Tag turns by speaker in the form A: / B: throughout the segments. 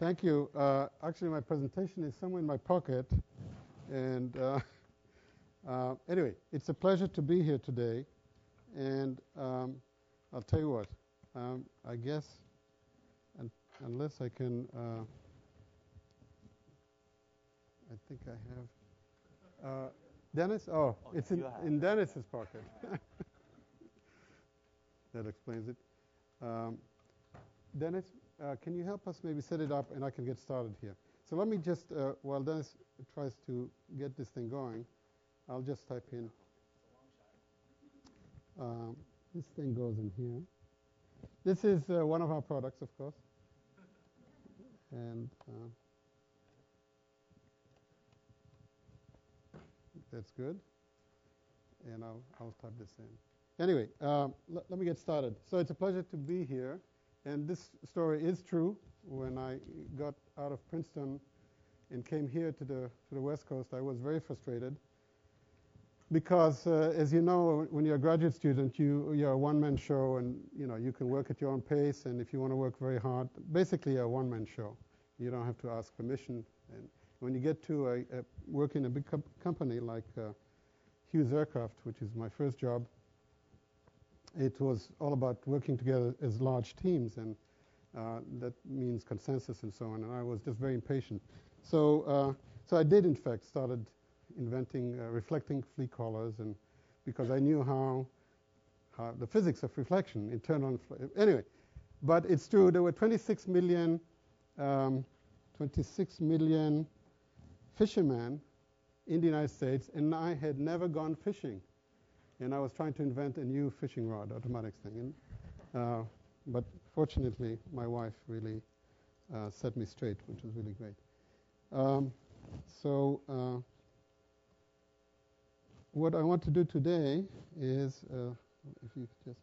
A: Thank you. Actually, my presentation is somewhere in my pocket. And anyway, it's a pleasure to be here today. And I'll tell you what, I guess, unless I can, I think I have, Dennis? Oh, it's in Dennis's pocket. That explains it. Dennis, can you help us maybe set it up and I can get started here? So let me just, while Dennis tries to get this thing going, I'll just type in. This thing goes in here. This is one of our products, of course. And that's good. And I'll type this in. Anyway, let me get started. So it's a pleasure to be here. And this story is true. When I got out of Princeton and came here to the West Coast, I was very frustrated because, as you know, when you're a graduate student, you're a one-man show, and you can work at your own pace. And if you want to work very hard, basically you're a one-man show. You don't have to ask permission. And when you get to work in a big company like Hughes Aircraft, which is my first job, it was all about working together as large teams, and that means consensus and so on. And I was just very impatient. So I did, in fact, started inventing reflecting flea collars, and because I knew how the physics of reflection, internal. Anyway, but it's true. There were 26 million fishermen in the United States, and I had never gone fishing. And I was trying to invent a new fishing rod, automatic thing. And, but fortunately, my wife really set me straight, which was really great. What I want to do today is, if you just...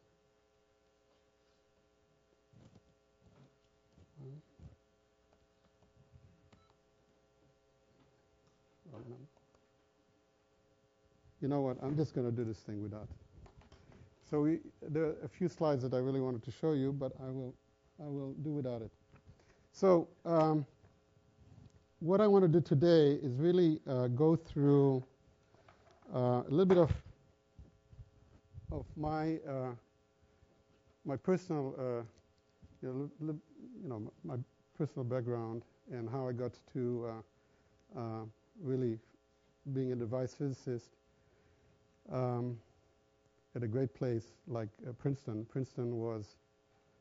A: You know what? I'm just going to do this thing without. So there are a few slides that I really wanted to show you, but I will do without it. So what I want to do today is really go through a little bit of my my personal my personal background and how I got to really being a device physicist. At a great place like Princeton. Princeton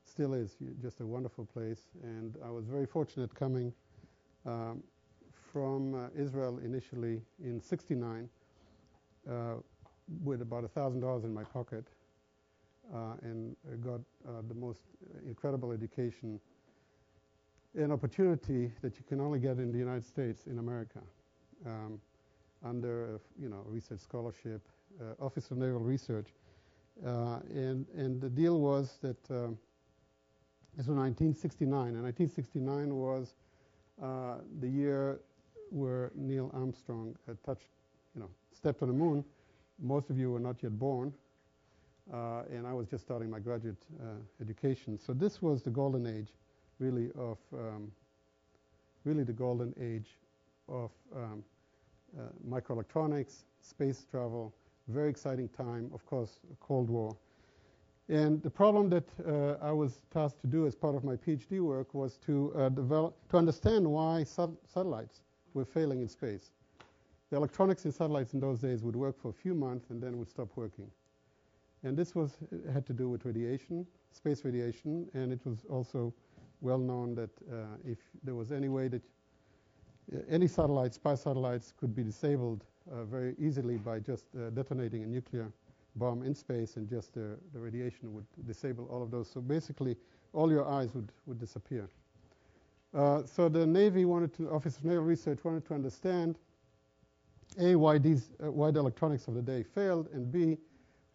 A: still is just a wonderful place, and I was very fortunate coming from Israel initially in '69 with about $1,000 in my pocket, and got the most incredible education, an opportunity that you can only get in the United States, in America, under a research scholarship. Office of Naval Research, and the deal was that this was 1969, and 1969 was the year where Neil Armstrong stepped on the moon. Most of you were not yet born, and I was just starting my graduate education. So this was the golden age, really the golden age of microelectronics, space travel. Very exciting time, of course, Cold War. And the problem that I was tasked to do as part of my PhD work was to understand why satellites were failing in space. The electronics in satellites in those days would work for a few months and then would stop working. And this had to do with radiation, space radiation, and it was also well known that if there was any way that any satellites, spy satellites, could be disabled very easily by just detonating a nuclear bomb in space, and just the radiation would disable all of those. So basically, all your eyes would disappear. So the Navy Office of Naval Research wanted to understand, A, why the electronics of the day failed, and B,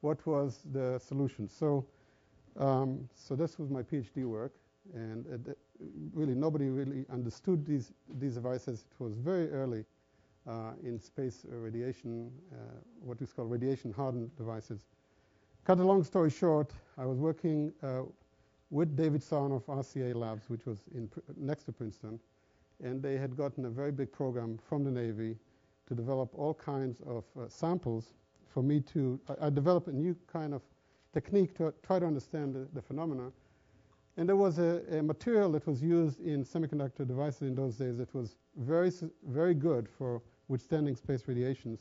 A: what was the solution. So this was my PhD work, and really nobody really understood these devices. It was very early in space radiation, what we call radiation-hardened devices. Cut a long story short, I was working with David Sarn of RCA Labs, which was next to Princeton. And they had gotten a very big program from the Navy to develop all kinds of samples for me to, I developed a new kind of technique to try to understand the phenomena. And there was a material that was used in semiconductor devices in those days that was very good for withstanding space radiations.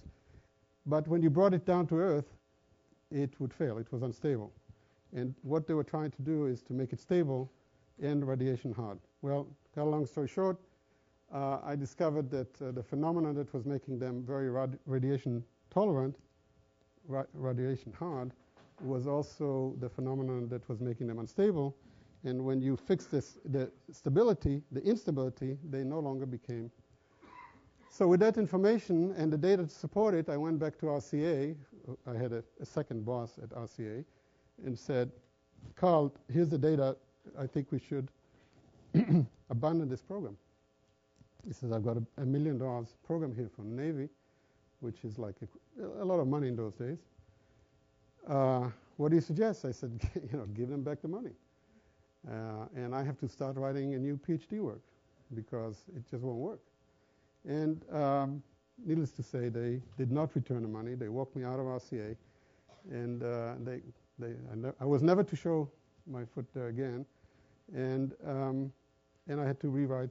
A: But when you brought it down to Earth, it would fail. It was unstable. And what they were trying to do is to make it stable and radiation hard. Well, cut a long story short, I discovered that the phenomenon that was making them very radiation tolerant, radiation hard, was also the phenomenon that was making them unstable. And when you fix this, the stability, the instability, they no longer became. So with that information and the data to support it, I went back to RCA. I had a second boss at RCA and said, Carl, here's the data. I think we should abandon this program. He says, I've got $1 million program here from the Navy, which is like a lot of money in those days. What do you suggest? I said, give them back the money. And I have to start writing a new PhD work because it just won't work. And needless to say, they did not return the money. They walked me out of RCA. And I was never to show my foot there again. And I had to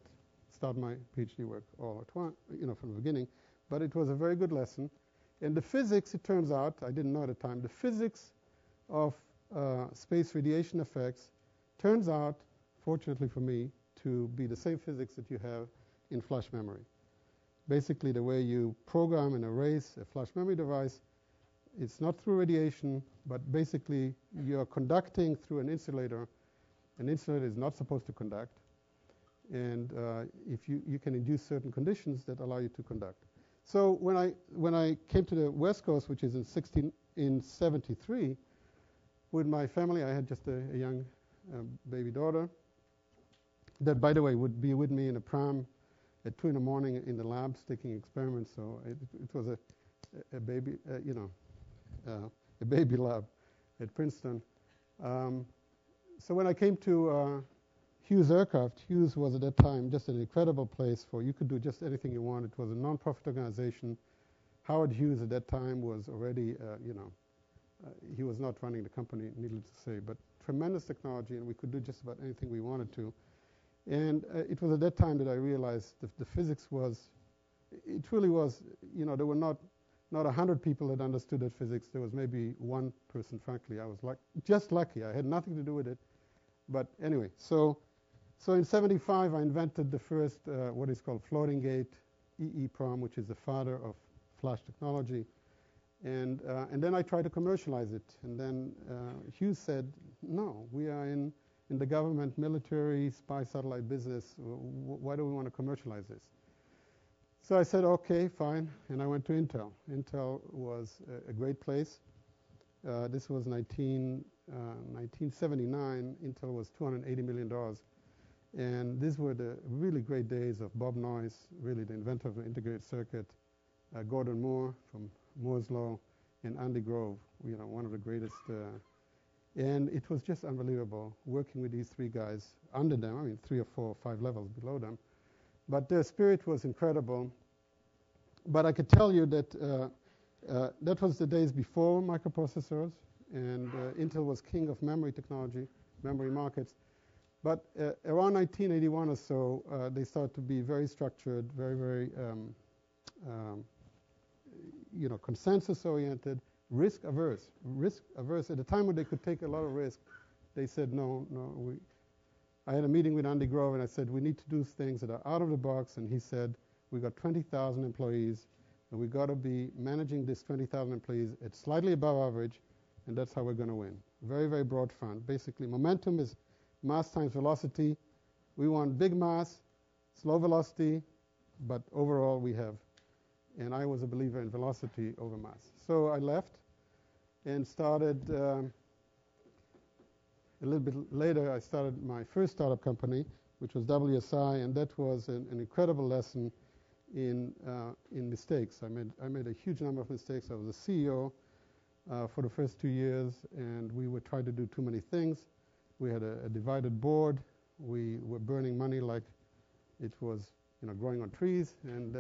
A: start my PhD work all at once, from the beginning. But it was a very good lesson. And the physics, it turns out, I didn't know at the time, the physics of space radiation effects turns out, fortunately for me, to be the same physics that you have in flash memory. Basically, the way you program and erase a flash memory device, it's not through radiation, but basically you're conducting through an insulator. An insulator is not supposed to conduct. And if you can induce certain conditions that allow you to conduct. So when I came to the West Coast, which is in 73, with my family, I had just a young baby daughter that, by the way, would be with me in a pram at 2 in the morning in the labs taking experiments. So it was a baby, a baby lab at Princeton. So when I came to Hughes Aircraft, Hughes was at that time just an incredible place for you could do just anything you want. It was a non-profit organization. Howard Hughes at that time was already, he was not running the company, needless to say, but tremendous technology, and we could do just about anything we wanted to. And it was at that time that I realized the physics was, it really was, there were not 100 people that understood that physics. There was maybe one person, frankly. I was just lucky. I had nothing to do with it. But anyway, so in 75, I invented the first, what is called floating gate EEPROM, which is the father of flash technology. And then I tried to commercialize it. And then Hughes said, no, we are in the government, military, spy satellite business. Why do we want to commercialize this? So I said, okay, fine. And I went to Intel. Intel was a great place. This was 1979. Intel was $280 million. And these were the really great days of Bob Noyce, really the inventor of the integrated circuit, Gordon Moore from Moore's Law, and Andy Grove, one of the greatest. And it was just unbelievable working with these three guys under them, I mean 3 or 4 or 5 levels below them. But their spirit was incredible. But I could tell you that that was the days before microprocessors, and Intel was king of memory technology, memory markets. But around 1981 or so, they started to be very structured, very consensus-oriented, risk-averse. Risk-averse. At the time when they could take a lot of risk, they said, no. I had a meeting with Andy Grove, and I said, we need to do things that are out of the box. And he said, we got 20,000 employees, and we got to be managing this 20,000 employees at slightly above average, and that's how we're going to win. Very, very broad front. Basically, momentum is mass times velocity. We want big mass, slow velocity, but overall we have. And I was a believer in velocity over mass. So I left and started, a little bit later, I started my first startup company, which was WSI, and that was an incredible lesson in mistakes. I made a huge number of mistakes. I was a CEO for the first 2 years, and we would try to do too many things. We had a divided board. We were burning money like it was, growing on trees. And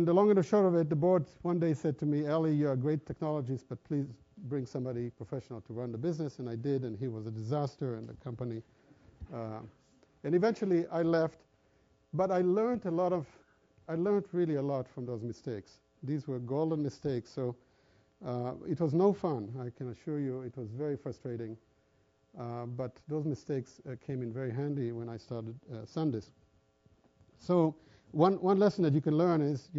A: the long and the short of it, the board one day said to me, "Eli, you're a great technologist, but please bring somebody professional to run the business." And I did, and he was a disaster, and the company. And eventually I left, but I learned really a lot from those mistakes. These were golden mistakes. So it was no fun, I can assure you. It was very frustrating. But those mistakes came in very handy when I started SanDisk. So one lesson that you can learn is,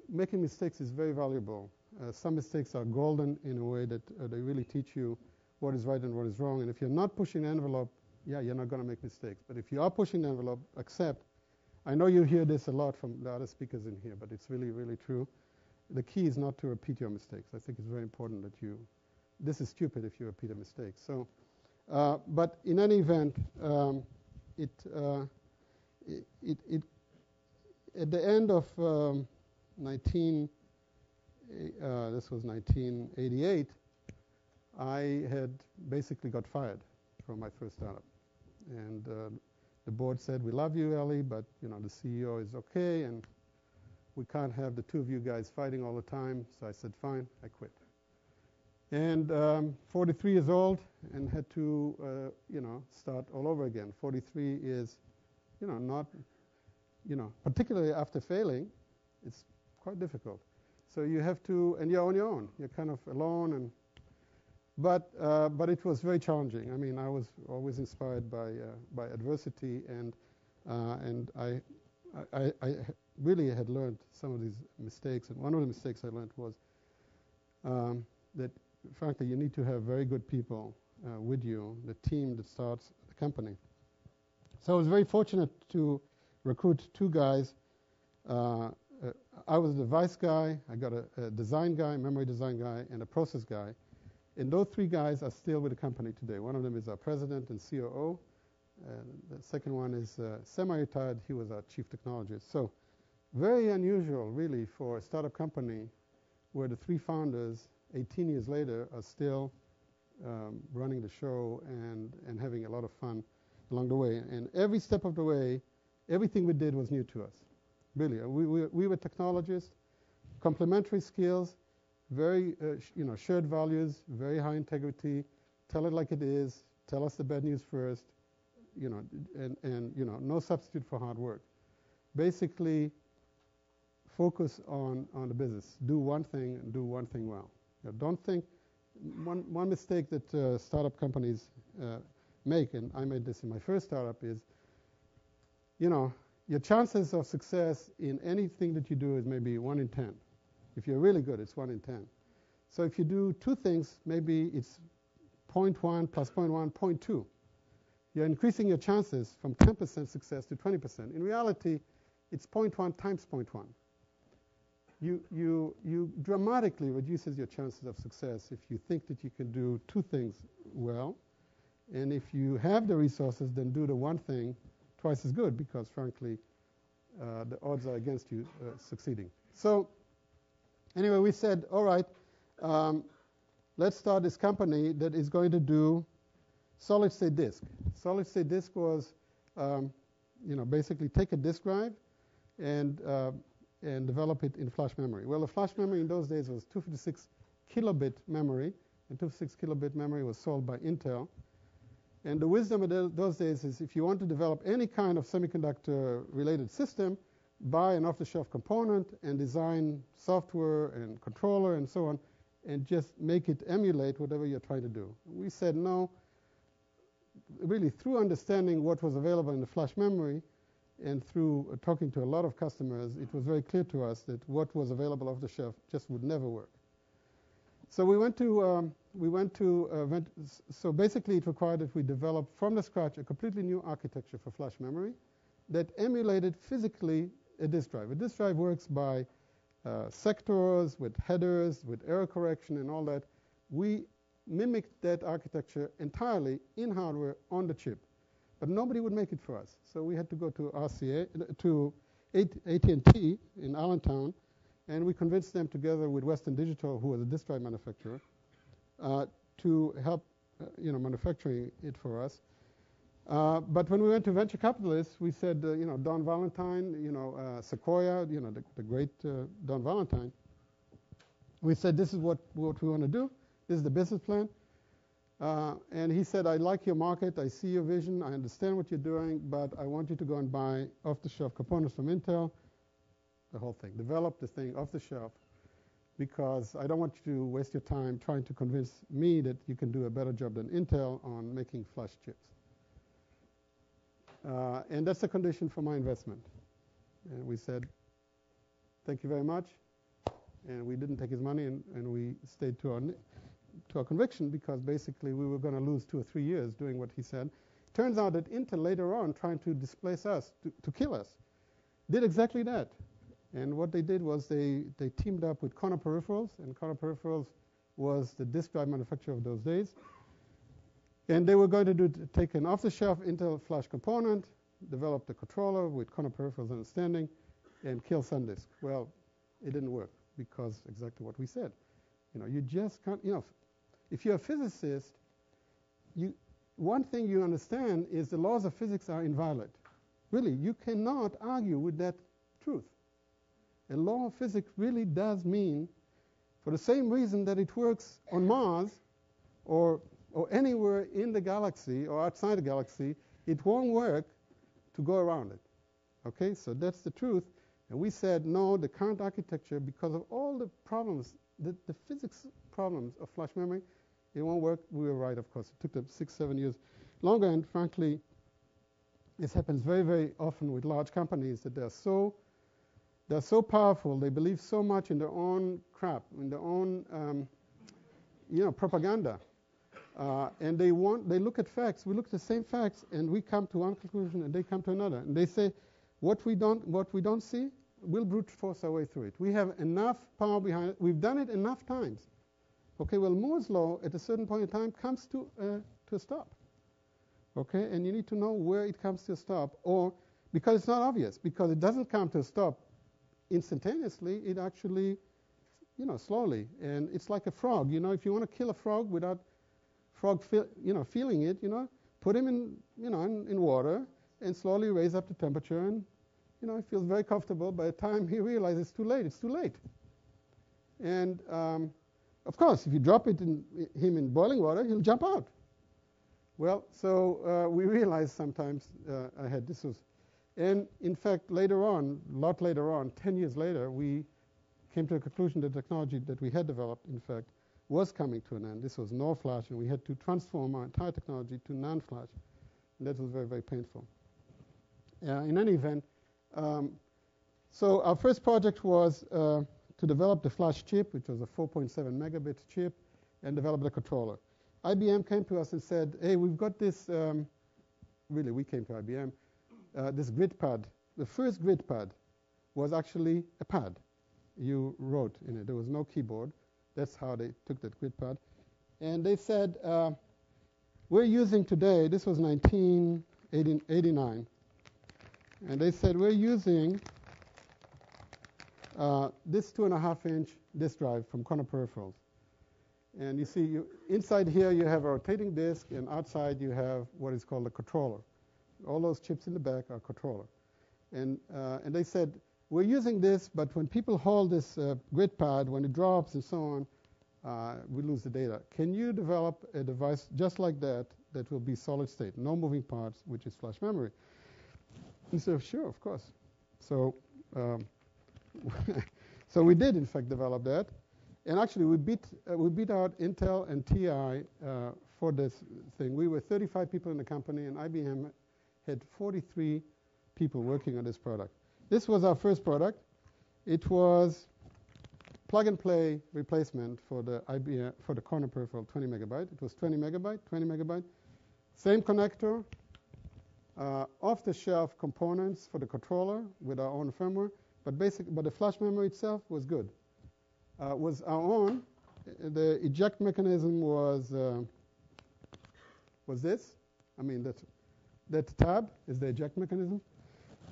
A: making mistakes is very valuable. Some mistakes are golden in a way that they really teach you what is right and what is wrong. And if you're not pushing the envelope, you're not going to make mistakes. But if you are pushing the envelope, accept. I know you hear this a lot from the other speakers in here, but it's really, really true. The key is not to repeat your mistakes. I think it's very important that this is stupid if you repeat a mistake. So, but in any event, at the end of this was 1988, I had basically got fired from my first startup. And the board said, "We love you, Eli, but the CEO is okay, and we can't have the two of you guys fighting all the time." So I said, "Fine," I quit. And 43 years old, and had to start all over again. 43 is not particularly after failing, it's quite difficult. So you have to, and you're on your own. You're kind of alone, but it was very challenging. I mean, I was always inspired by adversity, and I really had learned some of these mistakes. And one of the mistakes I learned was that, frankly, you need to have very good people with you, the team that starts the company. So I was very fortunate to recruit two guys. I was the device guy. I got a design guy, memory design guy, and a process guy. And those three guys are still with the company today. One of them is our president and COO. The second one is semi-retired. He was our chief technologist. So very unusual, really, for a startup company where the three founders, 18 years later, are still running the show and having a lot of fun along the way. And every step of the way, everything we did was new to us. Really, we were technologists, complementary skills, very shared values, very high integrity. Tell it like it is. Tell us the bad news first. No substitute for hard work. Basically, focus on the business. Do one thing and do one thing well. Don't think. One mistake that startup companies make, and I made this in my first startup, is your chances of success in anything that you do is maybe 1 in 10. If you're really good, it's 1 in 10. So if you do two things, maybe it's 0.1 plus 0.1, 0.2. You're increasing your chances from 10% success to 20%. In reality, it's 0.1 times 0.1. You dramatically reduces your chances of success if you think that you can do two things well. And if you have the resources, then do the one thing twice as good, because frankly, the odds are against you succeeding. So anyway, we said, all right, let's start this company that is going to do solid-state disk. Solid-state disk was, basically take a disk drive and develop it in flash memory. Well, the flash memory in those days was 256 kilobit memory, and 256 kilobit memory was sold by Intel. And the wisdom of those days is, if you want to develop any kind of semiconductor-related system, buy an off-the-shelf component and design software and controller and so on, and just make it emulate whatever you're trying to do. We said no. Really, through understanding what was available in the flash memory and through talking to a lot of customers, it was very clear to us that what was available off the shelf just would never work. So so basically it required that we develop from the scratch a completely new architecture for flash memory that emulated physically a disk drive. A disk drive works by sectors, with headers, with error correction and all that. We mimicked that architecture entirely in hardware on the chip. But nobody would make it for us. So we had to go to AT&T in Allentown, and we convinced them, together with Western Digital, who was a disk drive manufacturer, to help manufacturing it for us. But when we went to venture capitalists, we said, Don Valentine, Sequoia, the great Don Valentine. We said, this is what we want to do. This is the business plan. And he said, I like your market. I see your vision. I understand what you're doing. But I want you to go and buy off-the-shelf components from Intel, the whole thing. Develop the thing off the shelf, because I don't want you to waste your time trying to convince me that you can do a better job than Intel on making flash chips. And that's the condition for my investment. And we said, thank you very much. And we didn't take his money, and we stayed to our conviction, because basically we were going to lose 2 or 3 years doing what he said. Turns out that Intel later on, trying to displace us, to kill us, did exactly that. And what they did was they teamed up with Corner Peripherals, and Corner Peripherals was the disk drive manufacturer of those days. And they were going to take an off-the-shelf Intel flash component, develop the controller with Corner Peripherals understanding, and kill SanDisk. Well, it didn't work, because exactly what we said. You just can't, if you're a physicist, one thing you understand is the laws of physics are inviolate. Really, you cannot argue with that truth. A law of physics really does mean, for the same reason that it works on Mars or anywhere in the galaxy or outside the galaxy, it won't work to go around it. Okay, so that's the truth. And we said, no, the current architecture, because of all the problems, the physics problems of flash memory, it won't work. We were right, of course. It took them 6, 7 years longer, and frankly, this happens very, very often with large companies, that they're so powerful, they believe so much in their own crap, in their own propaganda. And they look at facts, we look at the same facts, and we come to one conclusion and they come to another. And they say, what we don't see, we'll brute force our way through it. We have enough power behind it. We've done it enough times. Okay, well, Moore's law at a certain point in time comes to a stop. Okay, and you need to know where it comes to a stop, or because it's not obvious, because it doesn't come to a stop instantaneously, it actually, slowly. And it's like a frog. If you want to kill a frog without feeling it, put him in water and slowly raise up the temperature, and he feels very comfortable. By the time he realizes it's too late. And of course, if you drop him in boiling water, he'll jump out. Well, so we realized sometimes ahead this was, and in fact later on, a lot later on, 10 years later, we came to the conclusion that the technology that we had developed, in fact, was coming to an end. This was NOR flash, and we had to transform our entire technology to NAND flash, and that was very, very painful. In any event, so our first project was to develop the flash chip, which was a 4.7 megabit chip, and develop the controller. IBM came to us and said, hey, we've got this, really, we came to IBM, this grid pad. The first grid pad was actually a pad. You wrote in it. There was no keyboard. That's how they took that grid pad. And they said, we're using today, this was 1989, and they said, we're using this 2.5-inch disk drive from Corner Peripherals. And you see, inside here you have a rotating disk, and outside you have what is called a controller. All those chips in the back are controller. And they said, we're using this, but when people hold this grid pad, when it drops and so on, we lose the data. Can you develop a device just like that that will be solid state, no moving parts, which is flash memory? He said, sure, of course. So, so we did, in fact, develop that. And actually, we beat out Intel and TI for this thing. We were 35 people in the company, and IBM had 43 people working on this product. This was our first product. It was plug-and-play replacement for the IBM, for the Corner Peripheral 20 megabyte. It was 20 megabyte. Same connector, off-the-shelf components for the controller with our own firmware, but the flash memory itself was good. Was our own. The eject mechanism was this. I mean, that tab is the eject mechanism.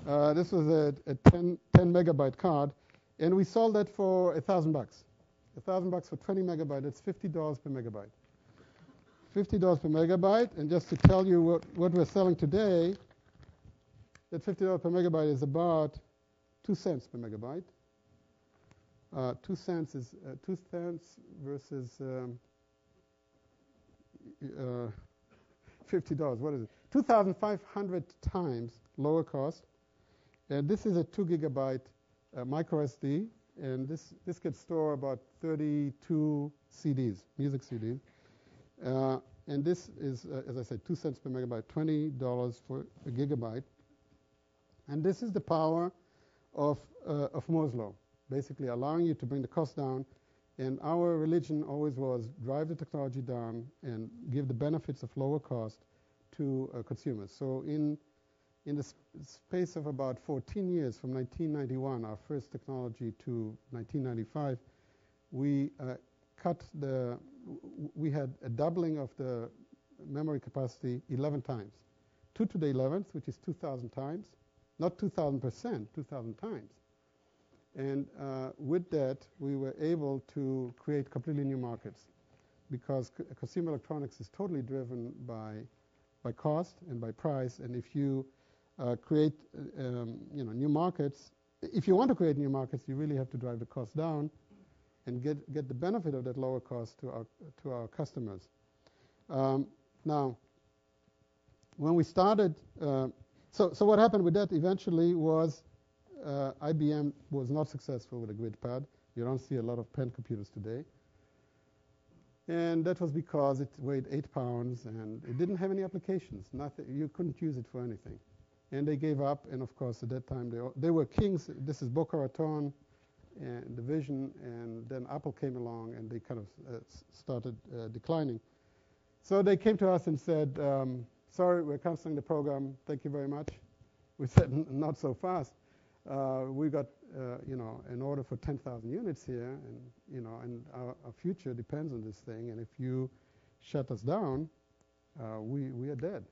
A: This was a 10 megabyte card, and we sold that for $1,000. $1,000 for 20 megabyte, that's $50 per megabyte. $50 per megabyte, and just to tell you what we're selling today, that $50 per megabyte is about 2 cents per megabyte. 2 cents is 2 cents versus $50. What is it? 2,500 times lower cost. And this is a 2 gigabyte micro SD, and this could store about 32 CDs, music CDs. And this is, as I said, 2 cents per megabyte, $20 for a gigabyte. And this is the power of Moore's law, basically allowing you to bring the cost down. And our religion always was drive the technology down and give the benefits of lower cost to consumers. So in the space of about 14 years, from 1991, our first technology, to 1995, we had a doubling of the memory capacity 11 times. 2 to the 11th, which is 2,000 times, not 2,000%, 2,000 times. And with that, we were able to create completely new markets, because consumer electronics is totally driven by cost and by price. And if you create new markets, if you want to create new markets, you really have to drive the cost down and get the benefit of that lower cost to our customers. Now, when we started, so what happened with that eventually was IBM was not successful with a grid pad. You don't see a lot of pen computers today. And that was because it weighed 8 pounds and it didn't have any applications. Nothing, you couldn't use it for anything. And they gave up, and of course at that time they were kings. This is Boca Raton and the Vision, and then Apple came along and they kind of started declining. So they came to us and said, sorry, we're canceling the program, thank you very much. We said, not so fast. We got an order for 10,000 units here, and our future depends on this thing. And if you shut us down, we are dead.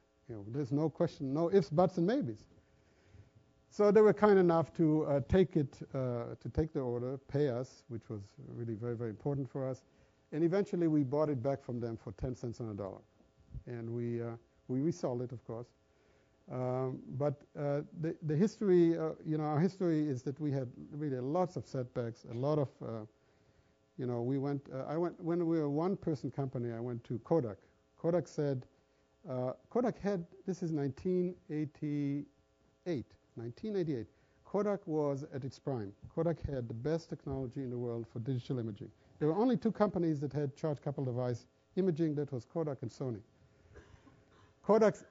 A: There's no question, no ifs, buts, and maybes. So they were kind enough to take the order, pay us, which was really very, very important for us. And eventually we bought it back from them for 10 cents on a dollar, and we resold it, of course. But the history, our history is that we had really lots of setbacks, a lot of, when we were a one-person company, I went to Kodak. Kodak said, Kodak had, this is 1988. Kodak was at its prime. Kodak had the best technology in the world for digital imaging. There were only 2 companies that had charge-coupled device imaging. That was Kodak and Sony. Kodak's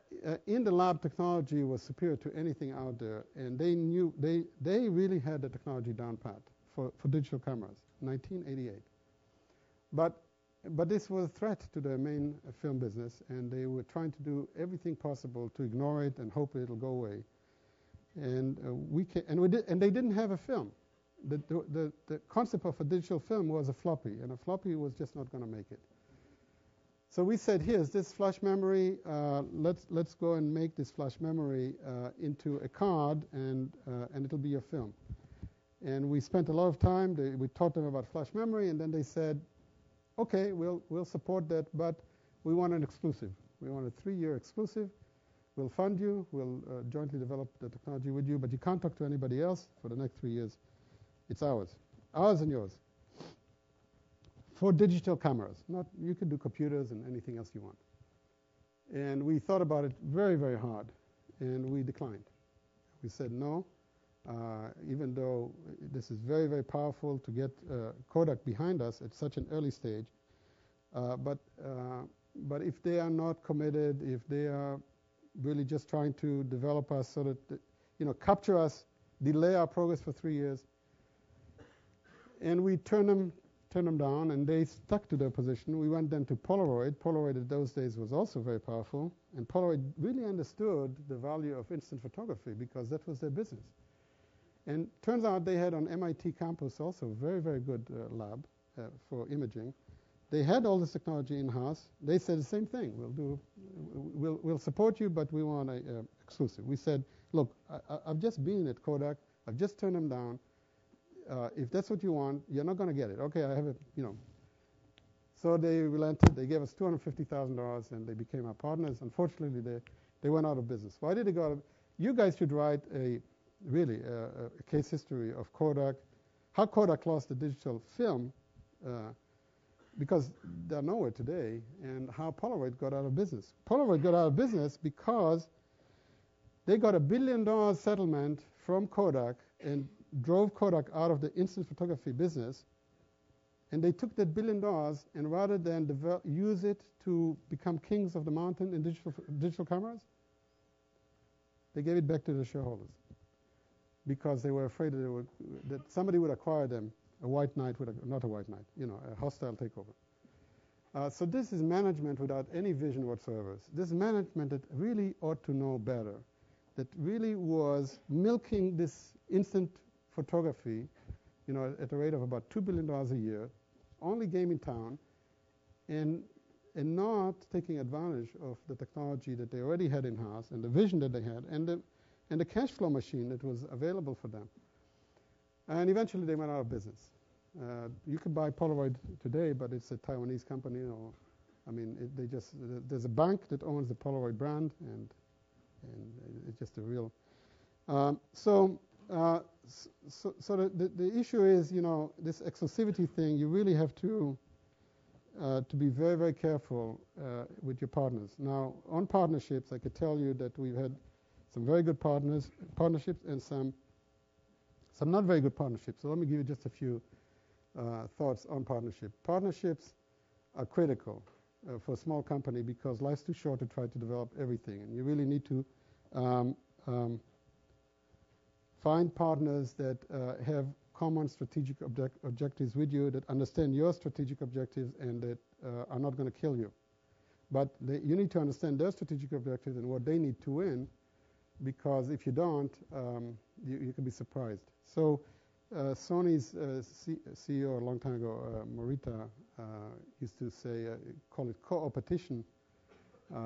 A: in-the-lab technology was superior to anything out there, and they knew they really had the technology down pat for digital cameras, 1988. But this was a threat to their main film business, and they were trying to do everything possible to ignore it and hope it'll go away. And they didn't have a film. The concept of a digital film was a floppy, and a floppy was just not going to make it. So we said, here's this flash memory. Let's go and make this flash memory into a card, and it'll be a film. And we spent a lot of time. We taught them about flash memory, and then they said, okay, we'll support that, but we want an exclusive. We want a 3-year exclusive. We'll fund you. We'll jointly develop the technology with you, but you can't talk to anybody else for the next 3 years. It's ours and yours. For digital cameras, you can do computers and anything else you want. And we thought about it very, very hard, and we declined. We said no, even though this is very, very powerful to get Kodak behind us at such an early stage. But if they are not committed, if they are really just trying to develop us so that, capture us, delay our progress for 3 years, and we turn them down, and they stuck to their position. We went then to Polaroid. Polaroid at those days was also very powerful, and Polaroid really understood the value of instant photography because that was their business. And turns out they had on MIT campus also a very, very good lab for imaging. They had all this technology in-house. They said the same thing. We'll support you, but we want an exclusive. We said, look, I've just been at Kodak. I've just turned them down. if that's what you want, you're not going to get it. Okay, I have it, So they relented. They gave us $250,000, and they became our partners. Unfortunately, they went out of business. Why did they go out of? You guys should write a case history of Kodak, how Kodak lost the digital film, because they're nowhere today, and how Polaroid got out of business. Polaroid got out of business because they got $1 billion settlement from Kodak and drove Kodak out of the instant photography business. And they took that $1 billion, and rather than use it to become kings of the mountain in digital cameras, they gave it back to the shareholders because they were afraid that somebody would acquire them. A white knight not a white knight, a hostile takeover. So this is management without any vision whatsoever. This is management that really ought to know better, that really was milking this instant photography, at a rate of about $2 billion a year, only game in town, and not taking advantage of the technology that they already had in-house and the vision that they had and the cash flow machine that was available for them. And eventually they went out of business. You can buy Polaroid today, but it's a Taiwanese company. There's a bank that owns the Polaroid brand, and it's just a real. So the issue is, this exclusivity thing. You really have to be very, very careful with your partners. Now, on partnerships, I could tell you that we've had some very good partnerships, and some not very good partnerships. So let me give you just a few thoughts on partnership. Partnerships are critical for a small company because life's too short to try to develop everything, and you really need to find partners that have common strategic objectives with you, that understand your strategic objectives, and that are not going to kill you. But you need to understand their strategic objectives and what they need to win, because if you don't, you can be surprised. So Sony's CEO a long time ago, Morita, used to say, call it co-opetition.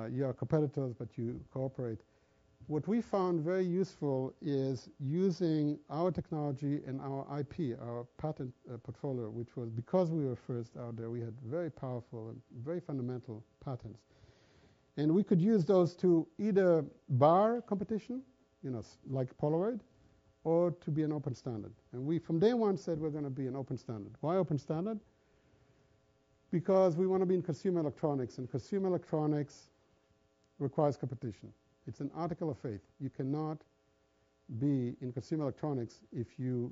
A: You are competitors, but you cooperate. What we found very useful is using our technology and our IP, our patent portfolio, which was, because we were first out there, we had very powerful and very fundamental patents. And we could use those to either bar competition, like Polaroid, or to be an open standard. And we, from day one, said we're going to be an open standard. Why open standard? Because we want to be in consumer electronics, and consumer electronics requires competition. It's an article of faith. You cannot be in consumer electronics if you're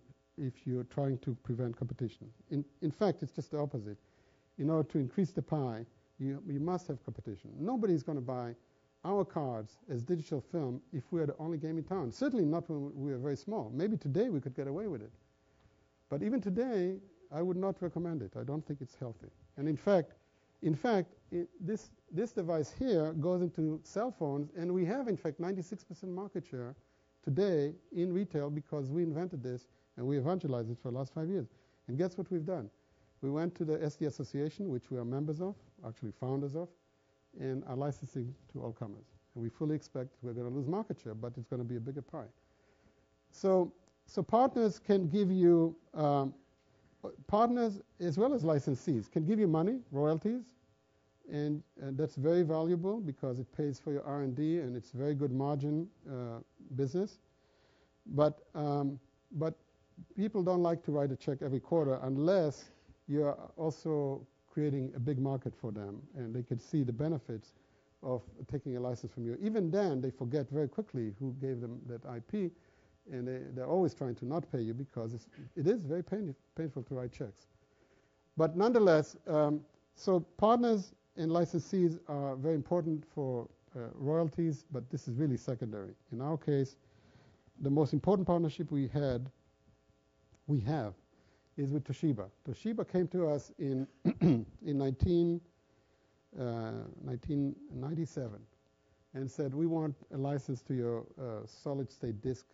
A: trying to prevent competition. In fact, it's just the opposite. In order to increase the pie, you must have competition. Nobody's going to buy our cards as digital film if we are the only game in town. Certainly not when we are very small. Maybe today we could get away with it. But even today, I would not recommend it. I don't think it's healthy. And in fact, this device here goes into cell phones, and we have, in fact, 96% market share today in retail because we invented this and we evangelized it for the last 5 years. And guess what we've done? We went to the SD Association, which we are members of, actually founders of, and are licensing to all comers. And we fully expect we're going to lose market share, but it's going to be a bigger pie. So partners can give you, partners as well as licensees can give you money, royalties, and that's very valuable because it pays for your R&D, and it's very good margin business. But people don't like to write a check every quarter unless you're also creating a big market for them, and they can see the benefits of taking a license from you. Even then, they forget very quickly who gave them that IP, and they're always trying to not pay you because it is very painful to write checks. But nonetheless, so partners and licensees are very important for royalties, but this is really secondary. In our case, the most important partnership we have, is with Toshiba. Toshiba came to us in 1997 and said, we want a license to your solid-state disk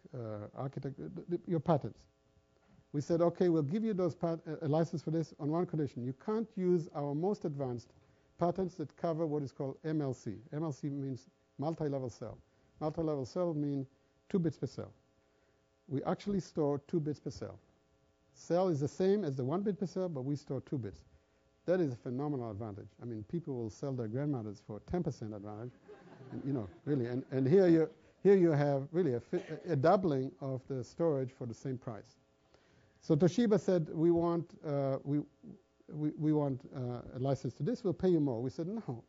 A: your patents. We said, okay, we'll give you a license for this on one condition. You can't use our most advanced patents that cover what is called MLC. MLC means multi-level cell. Multi-level cell means 2 bits per cell. We actually store 2 bits per cell. cell is the same as the 1 bit per cell, but we store 2 bits. That is a phenomenal advantage. I mean, people will sell their grandmothers for 10% advantage, and, really. And here you have really a doubling of the storage for the same price. So Toshiba said, we want a license to this. We'll pay you more. We said, no.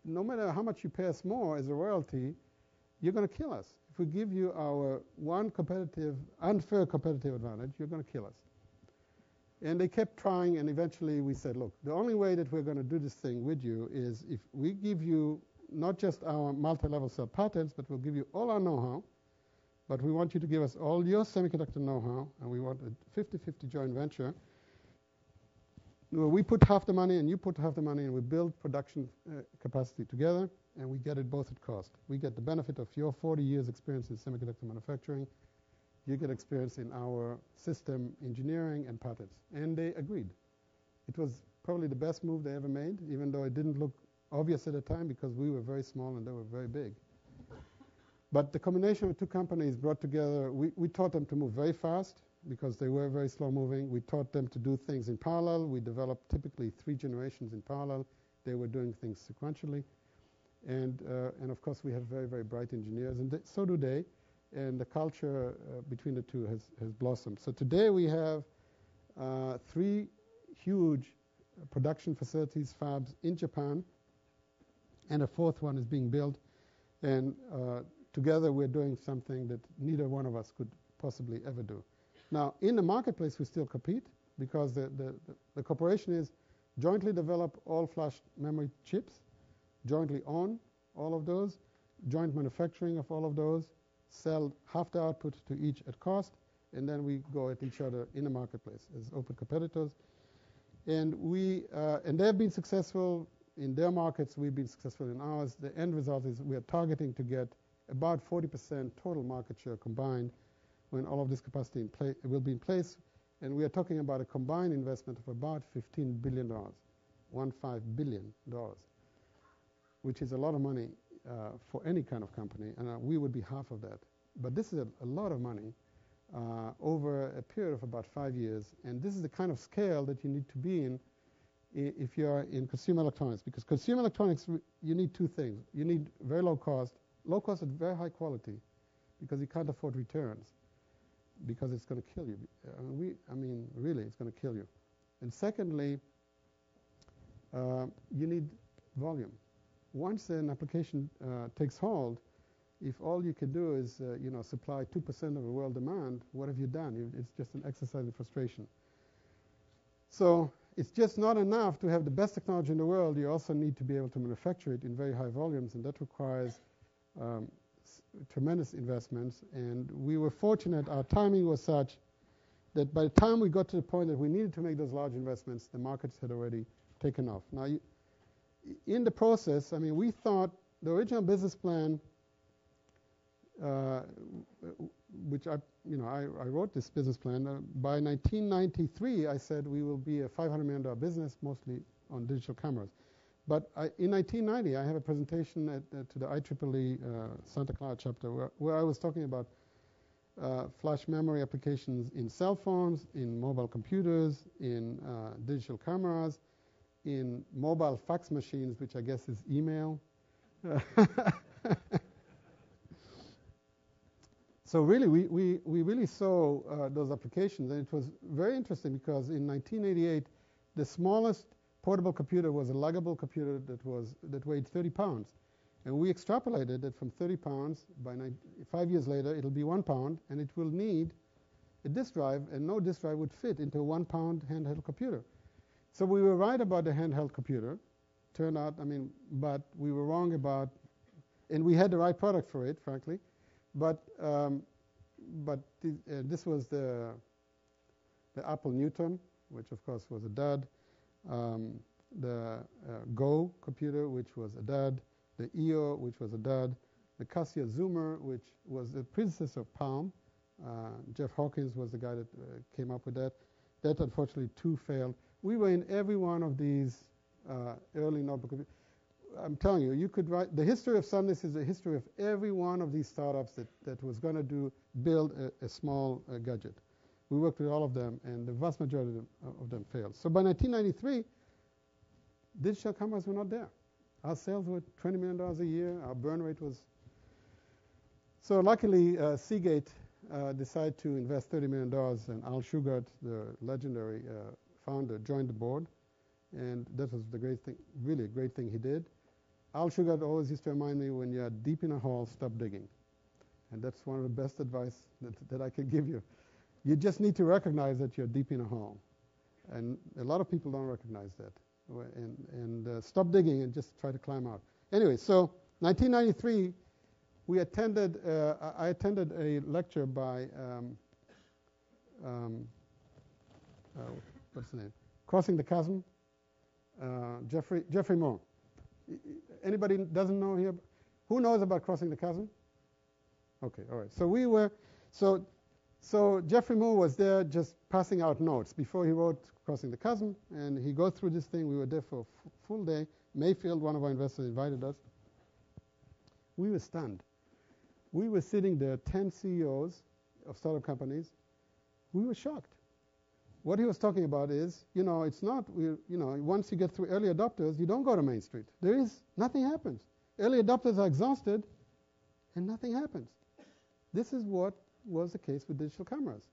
A: No matter how much you pay us more as a royalty, you're going to kill us. If we give you our one unfair competitive advantage, you're going to kill us. And they kept trying, and eventually we said, look, the only way that we're going to do this thing with you is if we give you not just our multi-level cell patents, but we'll give you all our know-how, but we want you to give us all your semiconductor know-how, and we want a 50-50 joint venture. We put half the money, and you put half the money, and we build production capacity together, and we get it both at cost. We get the benefit of your 40 years experience in semiconductor manufacturing. You get experience in our system engineering and patents. And they agreed. It was probably the best move they ever made, even though it didn't look obvious at the time because we were very small and they were very big. But the combination of the two companies brought together, we taught them to move very fast because they were very slow moving. We taught them to do things in parallel. We developed typically 3 generations in parallel. They were doing things sequentially. And of course, we have very, very bright engineers, and so do they. And the culture between the two has blossomed. So today we have 3 huge production facilities, fabs in Japan, and a 4th one is being built. And together we're doing something that neither one of us could possibly ever do. Now, in the marketplace, we still compete because the corporation is jointly develop all flash memory chips, jointly own all of those, joint manufacturing of all of those, sell half the output to each at cost, and then we go at each other in the marketplace as open competitors. And they have been successful in their markets. We've been successful in ours. The end result is we are targeting to get about 40% total market share combined when all of this capacity will be in place. And we are talking about a combined investment of about $15 billion, $15 billion, which is a lot of money for any kind of company, and we would be half of that. But this is a lot of money over a period of about 5 years, and this is the kind of scale that you need to be in if you are in consumer electronics, because consumer electronics, you need 2 things. You need very low cost at very high quality, because you can't afford returns, because it's going to kill you. Really, it's going to kill you. And secondly, you need volume. Once an application takes hold, if all you can do is supply 2% of the world demand, what have you done? It's just an exercise in frustration. So it's just not enough to have the best technology in the world. You also need to be able to manufacture it in very high volumes, and that requires tremendous investments. And we were fortunate. Our timing was such that by the time we got to the point that we needed to make those large investments, the markets had already taken off. Now, in the process, we thought the original business plan, which I wrote this business plan. By 1993, I said we will be a $500 million business, mostly on digital cameras. But in 1990, I had a presentation to the IEEE Santa Clara chapter where I was talking about flash memory applications in cell phones, in mobile computers, in digital cameras, in mobile fax machines, which I guess is email. So really, we really saw those applications, and it was very interesting because in 1988, the smallest portable computer was a luggable computer that weighed 30 pounds. And we extrapolated that from 30 pounds, by 5 years later, it'll be 1 pound, and it will need a disk drive, and no disk drive would fit into a 1 pound handheld computer. So we were right about the handheld computer. Turned out, but we were wrong about, and we had the right product for it, frankly. But this was the Apple Newton, which of course was a dud. The Go computer, which was a dud. The EO, which was a dud. The Casio Zoomer, which was the predecessor of Palm. Jeff Hawkins was the guy that came up with that. That unfortunately too failed. We were in every one of these early notebook computers. I'm telling you, you could write, the history of SanDisk is the history of every one of these startups that was going to build a small gadget. We worked with all of them, and the vast majority of them failed. So by 1993, digital cameras were not there. Our sales were $20 million a year. Our burn rate was... So luckily, Seagate decided to invest $30 million, and Al Shugart, the legendary founder, joined the board. And that was the great thing, really a great thing he did. Al Shugart always used to remind me, when you're deep in a hole, stop digging. And that's one of the best advice that I could give you. You just need to recognize that you're deep in a hole. And a lot of people don't recognize that. And stop digging and just try to climb out. Anyway, so 1993, I attended a lecture by, what's the name? Crossing the Chasm, Jeffrey Moore. Anybody doesn't know here? Who knows about Crossing the Chasm? Okay, all right. So Jeffrey Moore was there just passing out notes before he wrote Crossing the Chasm, and he goes through this thing. We were there for a full day. Mayfield, one of our investors, invited us. We were stunned. We were sitting there, 10 CEOs of startup companies. We were shocked. What he was talking about is, it's not, once you get through early adopters, you don't go to Main Street. Nothing happens. Early adopters are exhausted, and nothing happens. This is what was the case with digital cameras.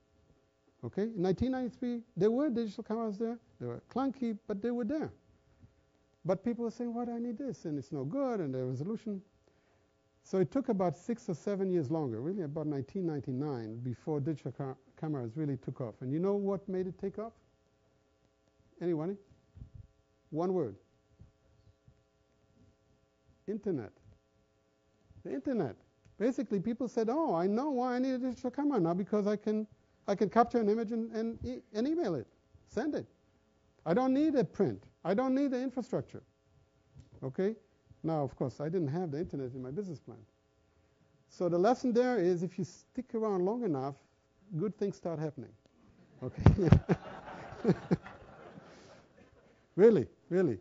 A: Okay, in 1993, there were digital cameras there. They were clunky, but they were there. But people were saying, why do I need this? And it's no good, and the resolution. So it took about 6 or 7 years longer, really about 1999, before digital cameras really took off. And you know what made it take off? Anyone? One word. Internet. The Internet. Basically, people said, oh, I know why I need a digital camera now, because I can capture an image and email it, send it. I don't need a print. I don't need the infrastructure. Okay? Now, of course, I didn't have the Internet in my business plan. So the lesson there is, if you stick around long enough, good things start happening. Okay? Really. And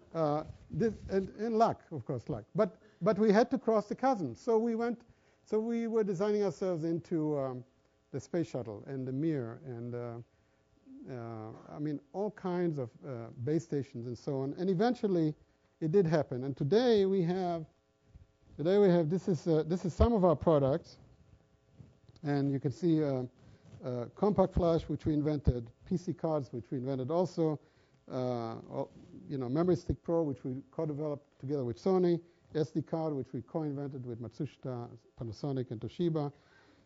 A: luck, of course, luck. But we had to cross the chasm. So we were designing ourselves into the space shuttle and the Mir and all kinds of base stations and so on. And eventually, it did happen. And today we have this is some of our products, and you can see compact flash, which we invented, PC cards, which we invented also, Memory Stick Pro, which we co-developed together with Sony, SD card, which we co-invented with Matsushita, Panasonic, and Toshiba.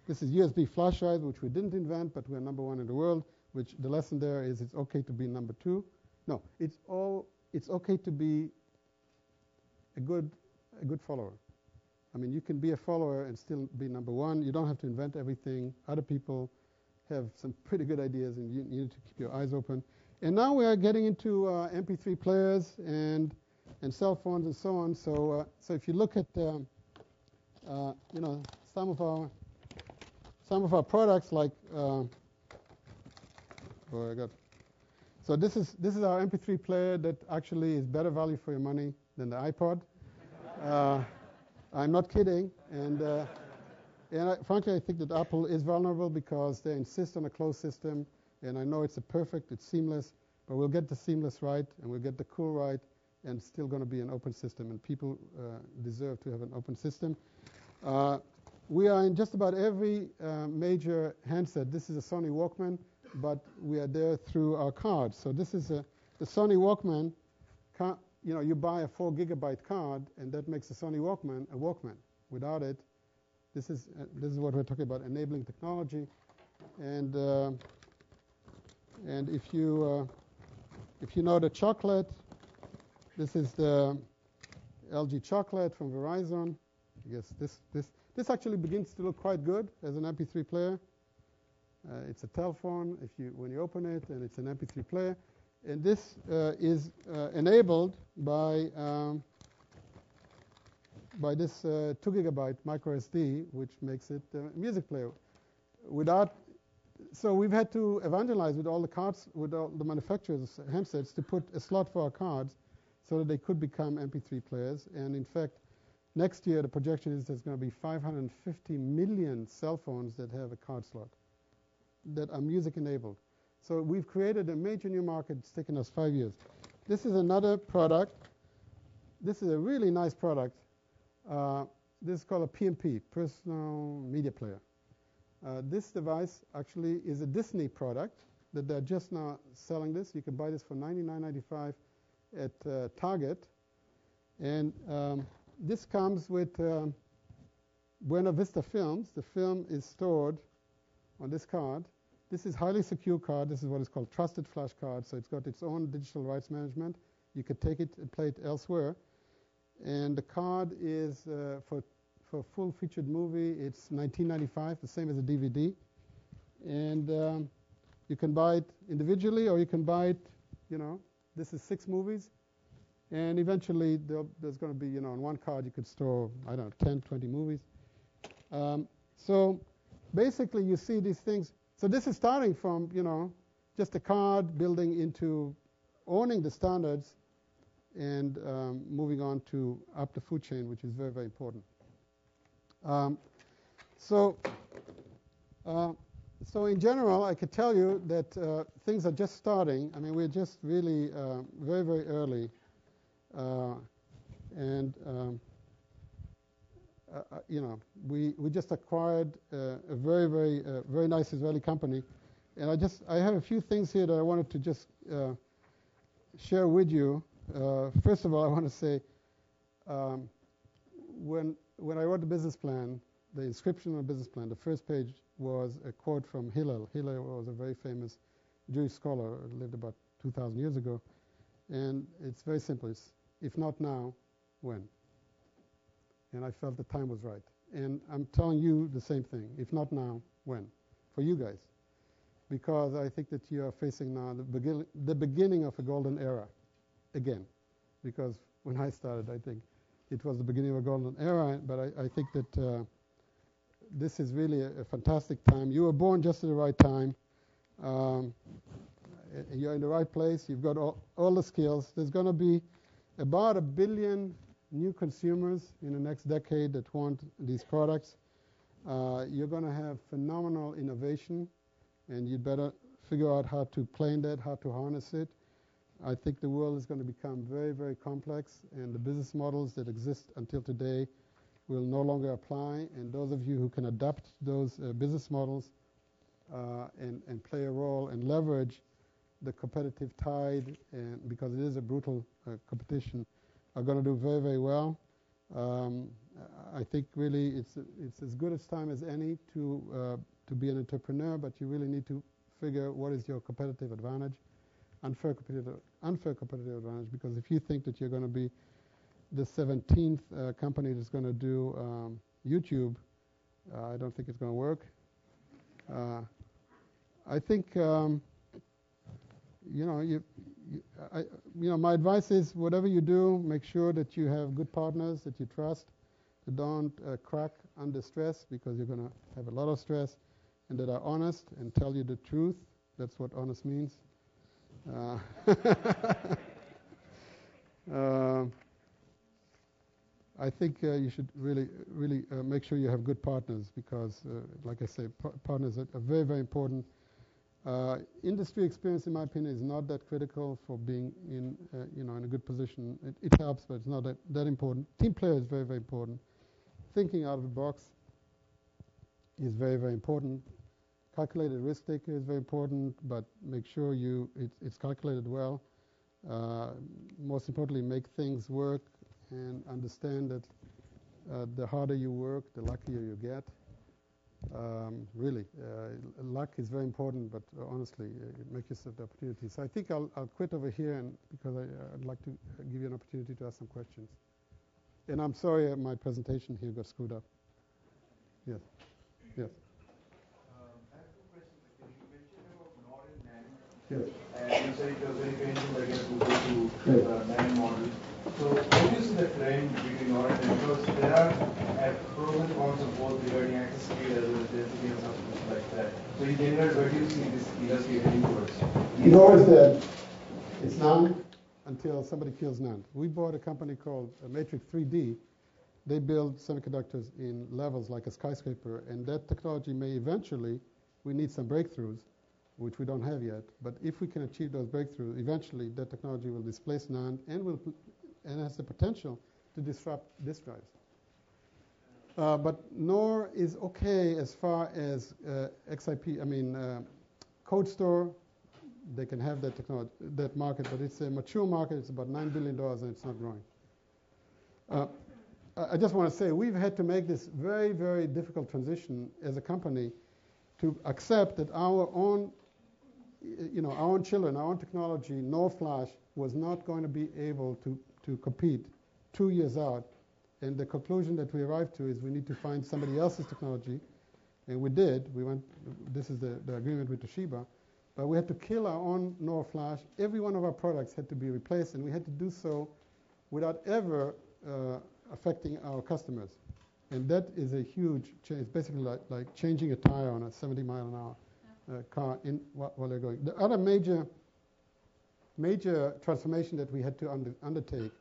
A: This is USB flash drive, which we didn't invent, but we're number one in the world. Which the lesson there is, it's okay to be number two. No, it's okay to be a good follower. I mean, you can be a follower and still be number one. You don't have to invent everything. Other people have some pretty good ideas, and you need to keep your eyes open. And now we are getting into MP3 players and cell phones and so on. So if you look at some of our products, like so this is our MP3 player that actually is better value for your money than the iPod. I'm not kidding, and frankly, I think that Apple is vulnerable because they insist on a closed system, and I know it's it's seamless, but we'll get the seamless right, and we'll get the cool right, and it's still going to be an open system, and people deserve to have an open system. We are in just about every major handset. This is a Sony Walkman, but we are there through our cards. So this is the Sony Walkman. You buy a 4 gigabyte card, and that makes the Sony Walkman a Walkman. Without it, this is what we're talking about, enabling technology. And if you know the chocolate, this is the LG chocolate from Verizon. I guess this actually begins to look quite good as an MP3 player. It's a telephone when you open it, and it's an MP3 player. And this is enabled by this 2 gigabyte micro SD, which makes it a music player. So we've had to evangelize with all the cards, with all the manufacturers' handsets, to put a slot for our cards so that they could become MP3 players. And in fact, next year the projection is there's going to be 550 million cell phones that have a card slot. that are music-enabled. So we've created a major new market. It's taken us 5 years. This is another product. This is a really nice product. This is called a PMP, Personal Media Player. This device actually is a Disney product that they're just now selling this. You can buy this for $99.95 at Target. And this comes with Buena Vista Films. The film is stored on this card. This is highly secure card. This is what is called trusted flash card. So it's got its own digital rights management. You could take it and play it elsewhere. And the card is for a full featured movie. It's $19.95, the same as a DVD. And you can buy it individually, or you can buy it, this is 6 movies. And eventually there's going to be, on one card you could store, 10, 20 movies. So basically you see these things. So this is starting from, just a card, building into owning the standards, and moving on to up the food chain, which is very, very important. So in general, I could tell you that things are just starting. I mean, we're just really very, very early. We just acquired a very, very, very nice Israeli company. And I have a few things here that I wanted to just share with you. First of all, I want to say, when I wrote the business plan, the inscription on the business plan, the first page was a quote from Hillel. Hillel was a very famous Jewish scholar, lived about 2,000 years ago. And it's very simple. It's, if not now, when? And I felt the time was right. And I'm telling you the same thing. If not now, when? For you guys. Because I think that you are facing now the beginning of a golden era again. Because when I started, I think it was the beginning of a golden era. But I think that this is really a fantastic time. You were born just at the right time. You're in the right place. You've got all the skills. There's going to be about 1 billion new consumers in the next decade that want these products. You're going to have phenomenal innovation, and you'd better figure out how to play in that, how to harness it. I think the world is going to become very, very complex, and the business models that exist until today will no longer apply. And those of you who can adapt those business models and play a role and leverage the competitive tide, and because it is a brutal competition, are going to do very, very well. I think really it's as good a time as any to be an entrepreneur, but you really need to figure what is your competitive advantage, unfair competitive advantage, because if you think that you're going to be the 17th company that's going to do YouTube, I don't think it's going to work. I think my advice is, whatever you do, make sure that you have good partners that you trust, that don't crack under stress, because you're going to have a lot of stress, and that are honest and tell you the truth. That's what honest means. I think you should really make sure you have good partners, because, like I say, partners are very, very important. Industry experience, in my opinion, is not that critical for being in a good position. It helps, but it's not that important. Team player is very, very important. Thinking out of the box is very, very important. Calculated risk taker is very important, but make sure it's calculated well. Most importantly, make things work, and understand that the harder you work, the luckier you get. Luck is very important, but honestly, make use of the opportunity. So I think I'll quit over here, because I'd like to give you an opportunity to ask some questions. And I'm sorry my presentation here got screwed up. Yes. Yes.
B: I have 2 questions. You mentioned about Nord and NAND.
A: Yes.
B: And you said it was very painful, I guess, to go to NAND model. So how do you see the trend between Nord and NAND? Because there are pros and cons of both regarding access speed as well as density and something like that. So in general, where do you see this industry heading towards?
A: It's always that it's NAND until somebody kills NAND. We bought a company called Matrix 3D. They build semiconductors in levels like a skyscraper, and that technology may eventually We need some breakthroughs, which we don't have yet. But if we can achieve those breakthroughs, eventually that technology will displace NAND and has the potential to disrupt disk drives. But NOR is okay as far as XIP, code store. They can have that technology, that market, but it's a mature market. It's about $9 billion, and it's not growing. I just want to say we've had to make this very, very difficult transition as a company to accept that our own children, our own technology, NOR flash, was not going to be able to compete 2 years out. And the conclusion that we arrived to is we need to find somebody else's technology, and we did. This is the agreement with Toshiba, but we had to kill our own NOR flash. Every one of our products had to be replaced, and we had to do so without ever affecting our customers. And that is a huge change, basically like changing a tire on a 70-mile-an-hour car while they're going. The other major transformation that we had to undertake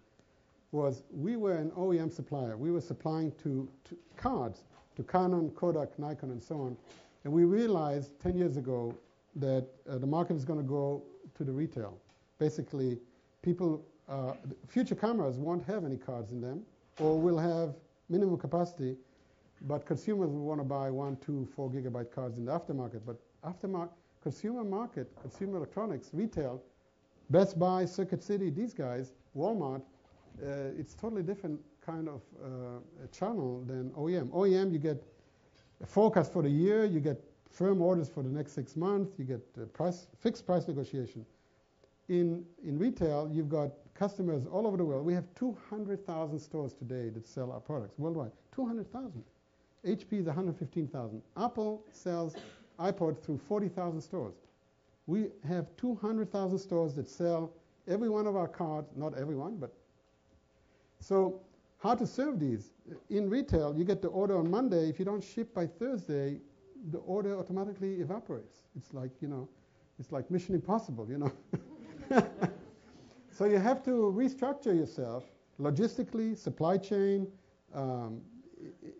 A: was we were an OEM supplier. We were supplying to cards, to Canon, Kodak, Nikon, and so on. And we realized 10 years ago that the market is going to go to the retail. Basically, future cameras won't have any cards in them, or will have minimum capacity, but consumers will want to buy 1, 2, 4 gigabyte cards in the aftermarket. But consumer market, consumer electronics, retail, Best Buy, Circuit City, these guys, Walmart, it's totally different kind of channel than OEM. OEM, you get a forecast for the year, you get firm orders for the next 6 months, you get fixed price negotiation. In retail, you've got customers all over the world. We have 200,000 stores today that sell our products worldwide. 200,000. HP is 115,000. Apple sells iPod through 40,000 stores. We have 200,000 stores that sell every one of our cards, not everyone, but. So how to serve these? In retail, you get the order on Monday. If you don't ship by Thursday, the order automatically evaporates. It's like Mission Impossible, So you have to restructure yourself logistically, supply chain,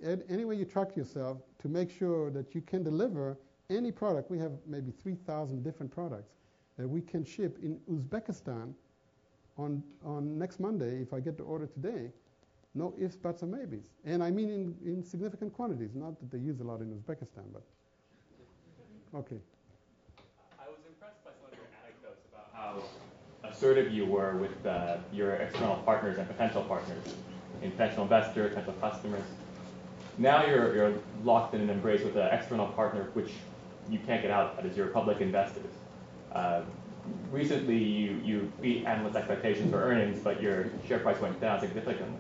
A: any way you track yourself to make sure that you can deliver any product. We have maybe 3,000 different products that we can ship in Uzbekistan on next Monday. If I get the order today, no ifs, buts, or maybes. And I mean in significant quantities, not that they use a lot in Uzbekistan, but okay.
C: I was impressed by some of your anecdotes about how assertive you were with your external partners and potential partners, potential investors, potential customers. Now you're locked in an embrace with an external partner, which you can't get out, that is your public investors. Recently, you beat analyst expectations for earnings, but your share price went down significantly.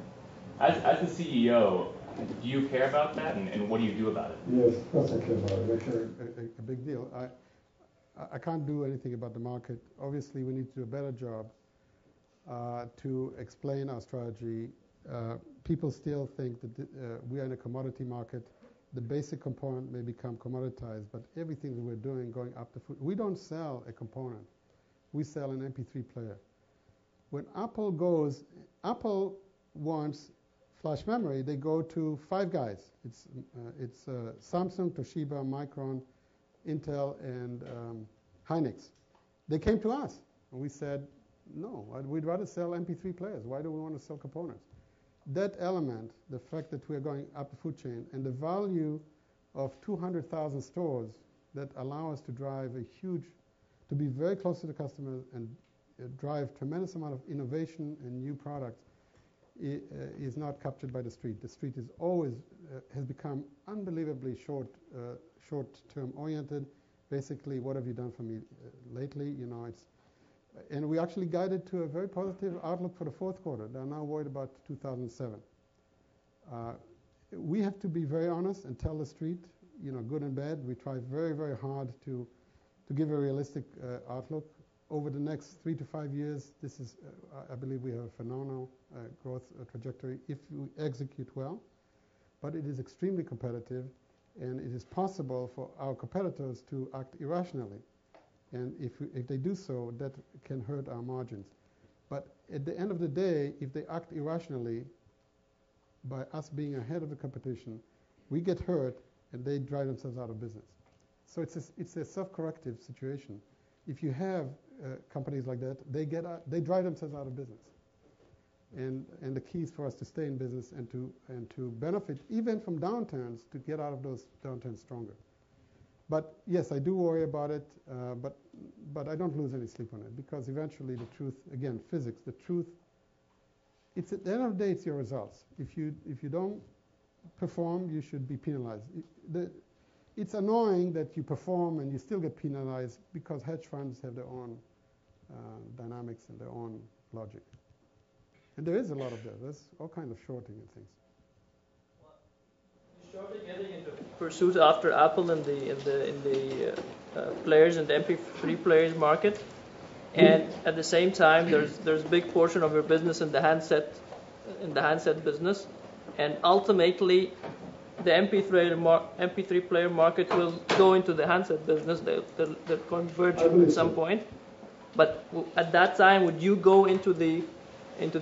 C: As the CEO, do you care about that, and what do you do about it?
A: Yes, of course I care about it. A big deal. I can't do anything about the market. Obviously, we need to do a better job to explain our strategy. People still think that we are in a commodity market. The basic component may become commoditized, but everything that we're doing going up the food. We don't sell a component. We sell an MP3 player. When Apple wants flash memory, they go to 5 guys. It's Samsung, Toshiba, Micron, Intel, and Hynix. They came to us, and we said, no, we'd rather sell MP3 players. Why do we want to sell components? That element, the fact that we're going up the food chain, and the value of 200,000 stores that allow us to to be very close to the customers and drive tremendous amount of innovation and new products, is not captured by the street. The street is always has become unbelievably short-term oriented. Basically, what have you done for me lately? And we actually guided to a very positive outlook for the fourth quarter. They're now worried about 2007. We have to be very honest and tell the street, good and bad. We try very, very hard to give a realistic outlook. Over the next 3 to 5 years, I believe we have a phenomenal growth trajectory if we execute well. But it is extremely competitive, and it is possible for our competitors to act irrationally. And if they do so, that can hurt our margins. But at the end of the day, if they act irrationally, by us being ahead of the competition, we get hurt, and they drive themselves out of business. So it's a self-corrective situation. If you have companies like that, they drive themselves out of business. And the key is for us to stay in business and to benefit even from downturns, to get out of those downturns stronger. But yes, I do worry about it, but I don't lose any sleep on it, because eventually the truth, again, physics, the truth, it's at the end of the day, it's your results. If you don't perform, you should be penalized. It's annoying that you perform and you still get penalized, because hedge funds have their own dynamics and their own logic. And there is a lot of that. There's all kinds of shorting and things.
D: Well, you started getting into pursuit after Apple in the players in the MP3 players market, and at the same time, there's a big portion of your business in the handset business, and ultimately, the MP3 player market will go into the handset business. They'll converge at some point. But at that time, would you go into the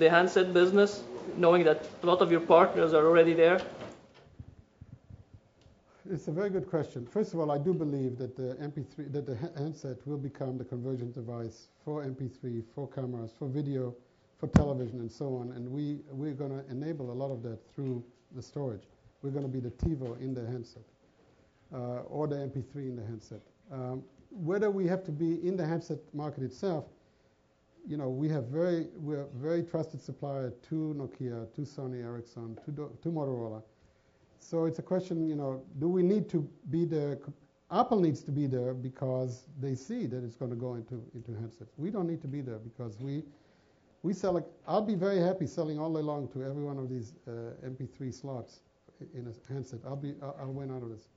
D: handset business, knowing that a lot of your partners are already there?
A: It's a very good question. First of all, I do believe that the handset will become the convergence device for MP3, for cameras, for video, for television, and so on. And we're going to enable a lot of that through the storage. We're going to be the TiVo in the handset, or the MP3 in the handset. Whether we have to be in the handset market itself, we're a very trusted supplier to Nokia, to Sony Ericsson, to Motorola. So it's a question, do we need to be there? Apple needs to be there because they see that it's going to go into handsets. We don't need to be there because we sell. I'll be very happy selling all day long to every one of these MP3 slots in a handset. I'll win out of this.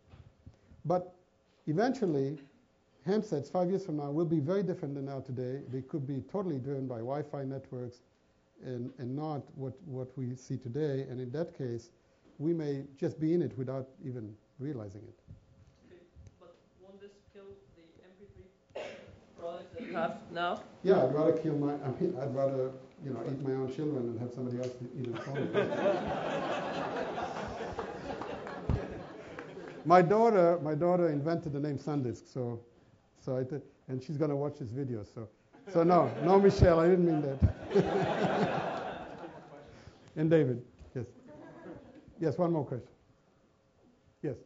A: But eventually, handsets 5 years from now will be very different than now today. They could be totally driven by Wi-Fi networks and not what we see today. And in that case, we may just be in it without even realizing it.
D: Okay, but won't this kill the MP3 products that you have now?
A: Yeah, I'd rather I'd rather eat my own children and have somebody else eat them for me. My daughter invented the name SanDisk, and she's going to watch this video. So no, Michelle, I didn't mean that. And David, yes. Yes, one more question. Yes.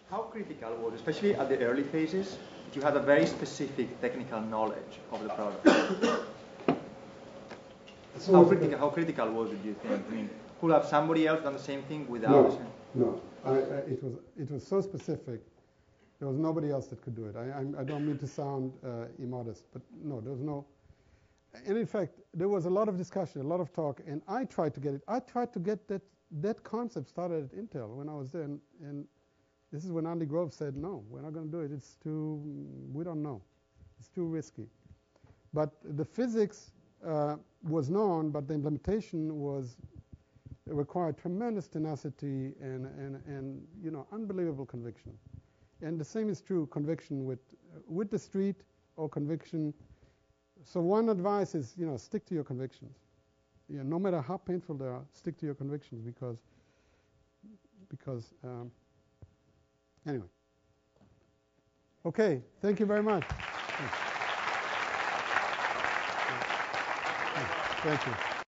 E: How critical was, especially at the early phases, you had a very specific technical knowledge of the product? How critical was it, do you think? I mean, could have somebody else done the same thing without?
A: No. It was so specific. There was nobody else that could do it. I don't mean to sound immodest, but no, there was no. And in fact, there was a lot of discussion, a lot of talk, and I tried to get it. I tried to get that concept started at Intel when I was there, and this is when Andy Grove said, no, we're not going to do it. We don't know. It's too risky. But the physics was known, but the implementation required tremendous tenacity and unbelievable conviction. And the same is true conviction with the street or conviction. So one advice is, stick to your convictions. No matter how painful they are, stick to your convictions because anyway. Okay, thank you very much. Thank you.